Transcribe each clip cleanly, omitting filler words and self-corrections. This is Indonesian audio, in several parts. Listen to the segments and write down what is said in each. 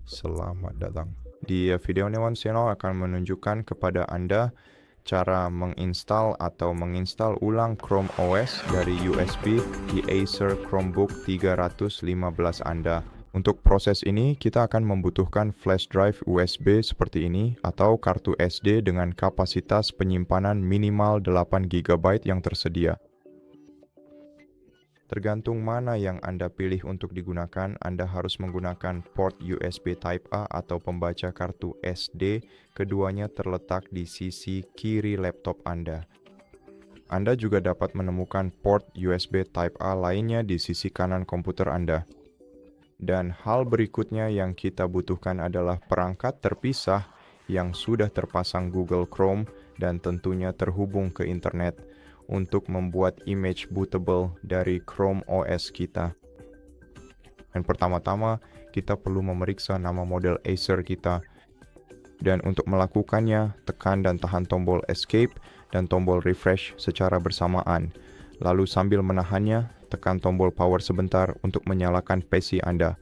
Selamat datang. Di video ini Channel akan menunjukkan kepada Anda cara menginstal atau menginstal ulang Chrome OS dari USB di Acer Chromebook 315 Anda. Untuk proses ini, kita akan membutuhkan flash drive USB seperti ini atau kartu SD dengan kapasitas penyimpanan minimal 8 GB yang tersedia. Tergantung mana yang Anda pilih untuk digunakan, Anda harus menggunakan port USB Type A atau pembaca kartu SD. Keduanya terletak di sisi kiri laptop Anda. Anda juga dapat menemukan port USB Type A lainnya di sisi kanan komputer Anda. Dan hal berikutnya yang kita butuhkan adalah perangkat terpisah yang sudah terpasang Google Chrome dan tentunya terhubung ke internet untuk membuat image bootable dari Chrome OS kita. Dan pertama-tama, kita perlu memeriksa nama model Acer kita. Dan untuk melakukannya, tekan dan tahan tombol Escape dan tombol Refresh secara bersamaan. Lalu sambil menahannya, tekan tombol Power sebentar untuk menyalakan PC Anda.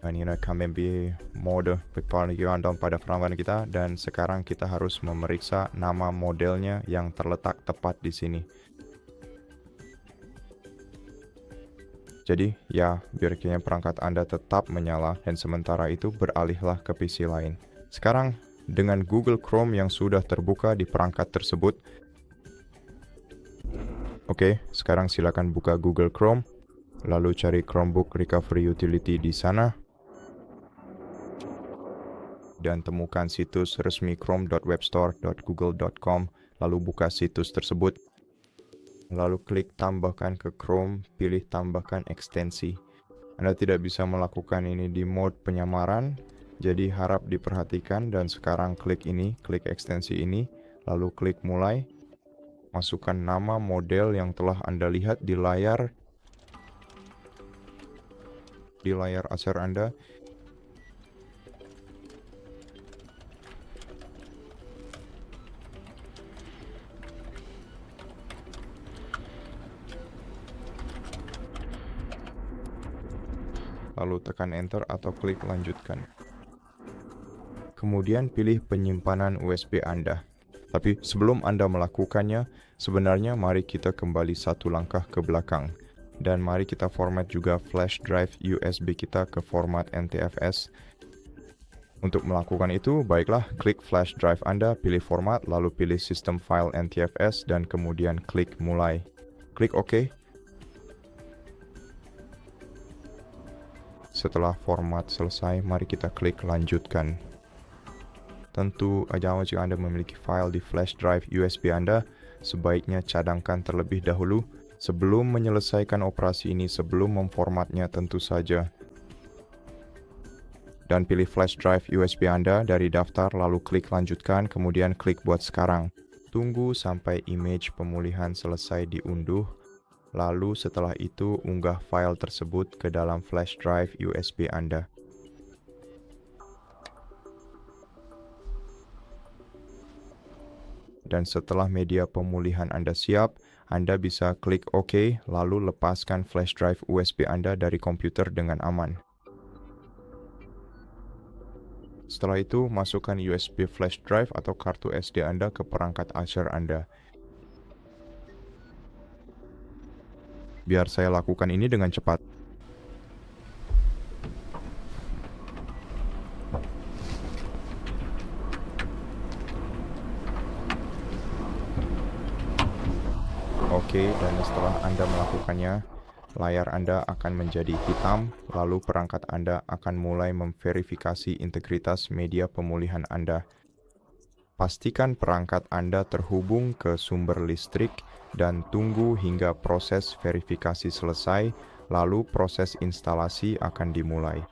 Ini kami di mode pengenalan pada perangkat kita, dan sekarang kita harus memeriksa nama modelnya yang terletak tepat di sini. Jadi ya, biar perangkat Anda tetap menyala dan sementara itu beralihlah ke PC lain. Sekarang dengan Google Chrome yang sudah terbuka di perangkat tersebut. Oke, sekarang silakan buka Google Chrome, lalu cari Chromebook Recovery Utility di sana. Dan temukan situs resmi chrome.webstore.google.com, lalu buka situs tersebut. Lalu klik tambahkan ke Chrome, pilih tambahkan ekstensi. Anda tidak bisa melakukan ini di mode penyamaran, jadi harap diperhatikan dan sekarang klik ini, klik ekstensi ini, lalu klik mulai. Masukkan nama model yang telah Anda lihat di layar Acer Anda. Lalu tekan enter atau klik lanjutkan. Kemudian pilih penyimpanan USB Anda. Tapi sebelum Anda melakukannya, sebenarnya mari kita kembali satu langkah ke belakang. Dan mari kita format juga flash drive USB kita ke format NTFS. Untuk melakukan itu, baiklah klik flash drive Anda, pilih format, lalu pilih sistem file NTFS dan kemudian klik mulai. Klik OK. Setelah format selesai, mari kita klik lanjutkan. Tentu saja jika Anda memiliki file di flash drive USB Anda, sebaiknya cadangkan terlebih dahulu sebelum menyelesaikan operasi ini, sebelum memformatnya tentu saja. Dan pilih flash drive USB Anda dari daftar, lalu klik lanjutkan, kemudian klik buat sekarang. Tunggu sampai image pemulihan selesai diunduh. Lalu setelah itu unggah file tersebut ke dalam flash drive USB Anda. Dan setelah media pemulihan Anda siap, Anda bisa klik OK, lalu lepaskan flash drive USB Anda dari komputer dengan aman. Setelah itu, masukkan USB flash drive atau kartu SD Anda ke perangkat Acer Anda. Biar saya lakukan ini dengan cepat. Oke, dan setelah Anda melakukannya, layar Anda akan menjadi hitam, lalu perangkat Anda akan mulai memverifikasi integritas media pemulihan Anda. Pastikan perangkat Anda terhubung ke sumber listrik dan tunggu hingga proses verifikasi selesai, lalu proses instalasi akan dimulai.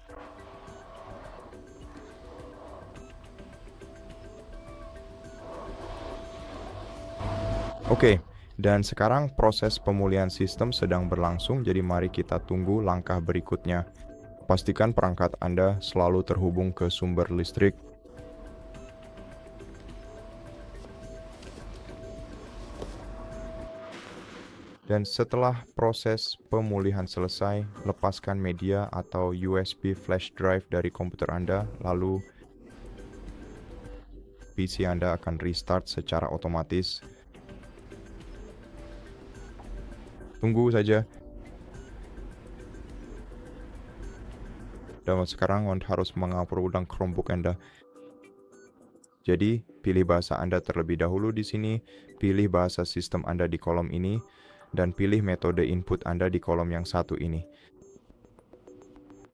Oke, dan sekarang proses pemulihan sistem sedang berlangsung, jadi mari kita tunggu langkah berikutnya. Pastikan perangkat Anda selalu terhubung ke sumber listrik. Dan setelah proses pemulihan selesai, lepaskan media atau USB flash drive dari komputer Anda, lalu PC Anda akan restart secara otomatis. Tunggu saja. Dan sekarang Anda harus mengupload ulang Chromebook Anda. Jadi, pilih bahasa Anda terlebih dahulu di sini, pilih bahasa sistem Anda di kolom ini, dan pilih metode input Anda di kolom yang satu ini.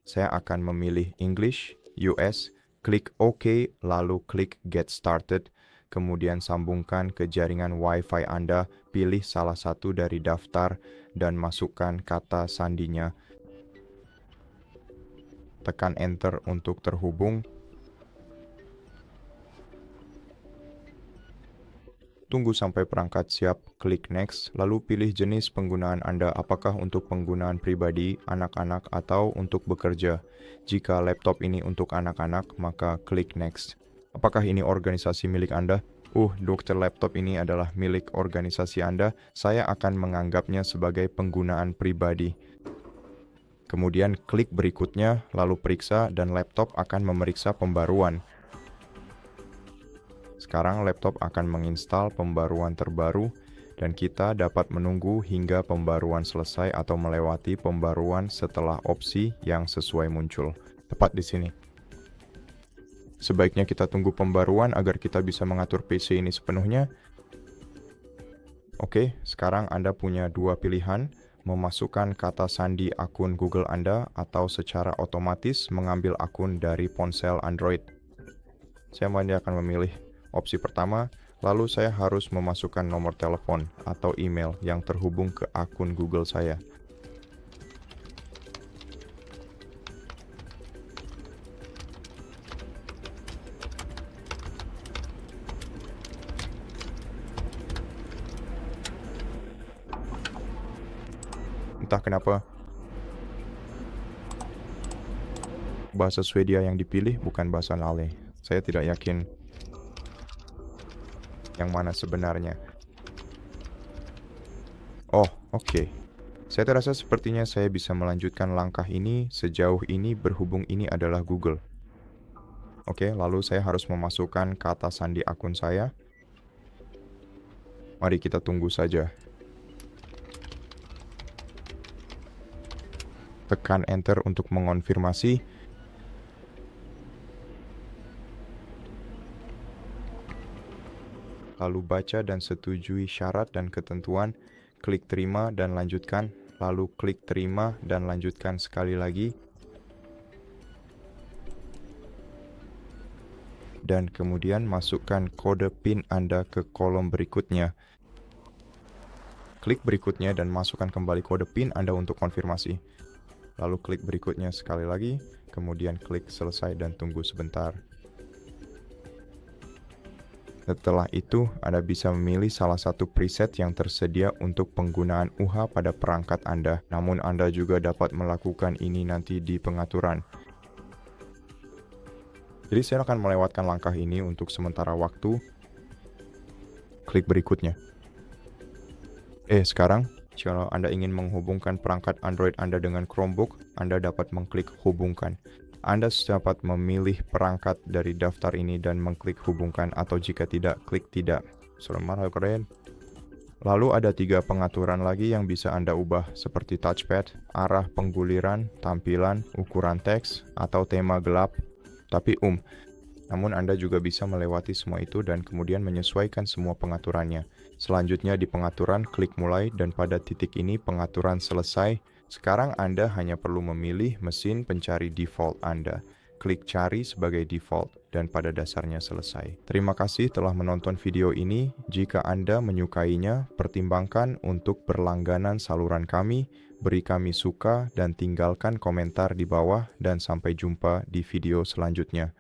Saya akan memilih English, US, klik OK, lalu klik Get Started, kemudian sambungkan ke jaringan Wi-Fi Anda, pilih salah satu dari daftar, dan masukkan kata sandinya. Tekan Enter untuk terhubung. Tunggu sampai perangkat siap, klik Next, lalu pilih jenis penggunaan Anda, apakah untuk penggunaan pribadi, anak-anak, atau untuk bekerja. Jika laptop ini untuk anak-anak, maka klik Next. Apakah ini organisasi milik Anda? Dokter laptop ini adalah milik organisasi Anda, saya akan menganggapnya sebagai penggunaan pribadi. Kemudian klik berikutnya, lalu periksa, dan laptop akan memeriksa pembaruan. Sekarang laptop akan menginstal pembaruan terbaru dan kita dapat menunggu hingga pembaruan selesai atau melewati pembaruan setelah opsi yang sesuai muncul. Tepat di sini. Sebaiknya kita tunggu pembaruan agar kita bisa mengatur PC ini sepenuhnya. Oke, sekarang Anda punya dua pilihan, memasukkan kata sandi akun Google Anda atau secara otomatis mengambil akun dari ponsel Android. Saya akan memilih opsi pertama, lalu saya harus memasukkan nomor telepon atau email yang terhubung ke akun Google saya. Entah kenapa, bahasa Swedia yang dipilih bukan bahasa Nale. Saya tidak yakin yang mana sebenarnya. Oke. Saya terasa sepertinya saya bisa melanjutkan langkah ini sejauh ini berhubung ini adalah Google. Oke, lalu saya harus memasukkan kata sandi akun saya. Mari kita tunggu saja. Tekan Enter untuk mengonfirmasi. Lalu baca dan setujui syarat dan ketentuan, klik terima dan lanjutkan, lalu klik terima dan lanjutkan sekali lagi, dan kemudian masukkan kode PIN Anda ke kolom berikutnya. Klik berikutnya dan masukkan kembali kode PIN Anda untuk konfirmasi. Lalu klik berikutnya sekali lagi, kemudian klik selesai dan tunggu sebentar. Setelah itu, Anda bisa memilih salah satu preset yang tersedia untuk penggunaan UHA pada perangkat Anda. Namun Anda juga dapat melakukan ini nanti di pengaturan. Jadi saya akan melewatkan langkah ini untuk sementara waktu. Klik berikutnya. Sekarang, jika Anda ingin menghubungkan perangkat Android Anda dengan Chromebook, Anda dapat mengklik hubungkan. Anda dapat memilih perangkat dari daftar ini dan mengklik hubungkan, atau jika tidak, klik tidak. Keren. Lalu ada 3 pengaturan lagi yang bisa Anda ubah, seperti touchpad, arah pengguliran, tampilan, ukuran teks, atau tema gelap. Tapi namun Anda juga bisa melewati semua itu dan kemudian menyesuaikan semua pengaturannya. Selanjutnya di pengaturan, klik mulai dan pada titik ini pengaturan selesai. Sekarang Anda hanya perlu memilih mesin pencari default Anda. Klik cari sebagai default dan pada dasarnya selesai. Terima kasih telah menonton video ini. Jika Anda menyukainya, pertimbangkan untuk berlangganan saluran kami, beri kami suka dan tinggalkan komentar di bawah dan sampai jumpa di video selanjutnya.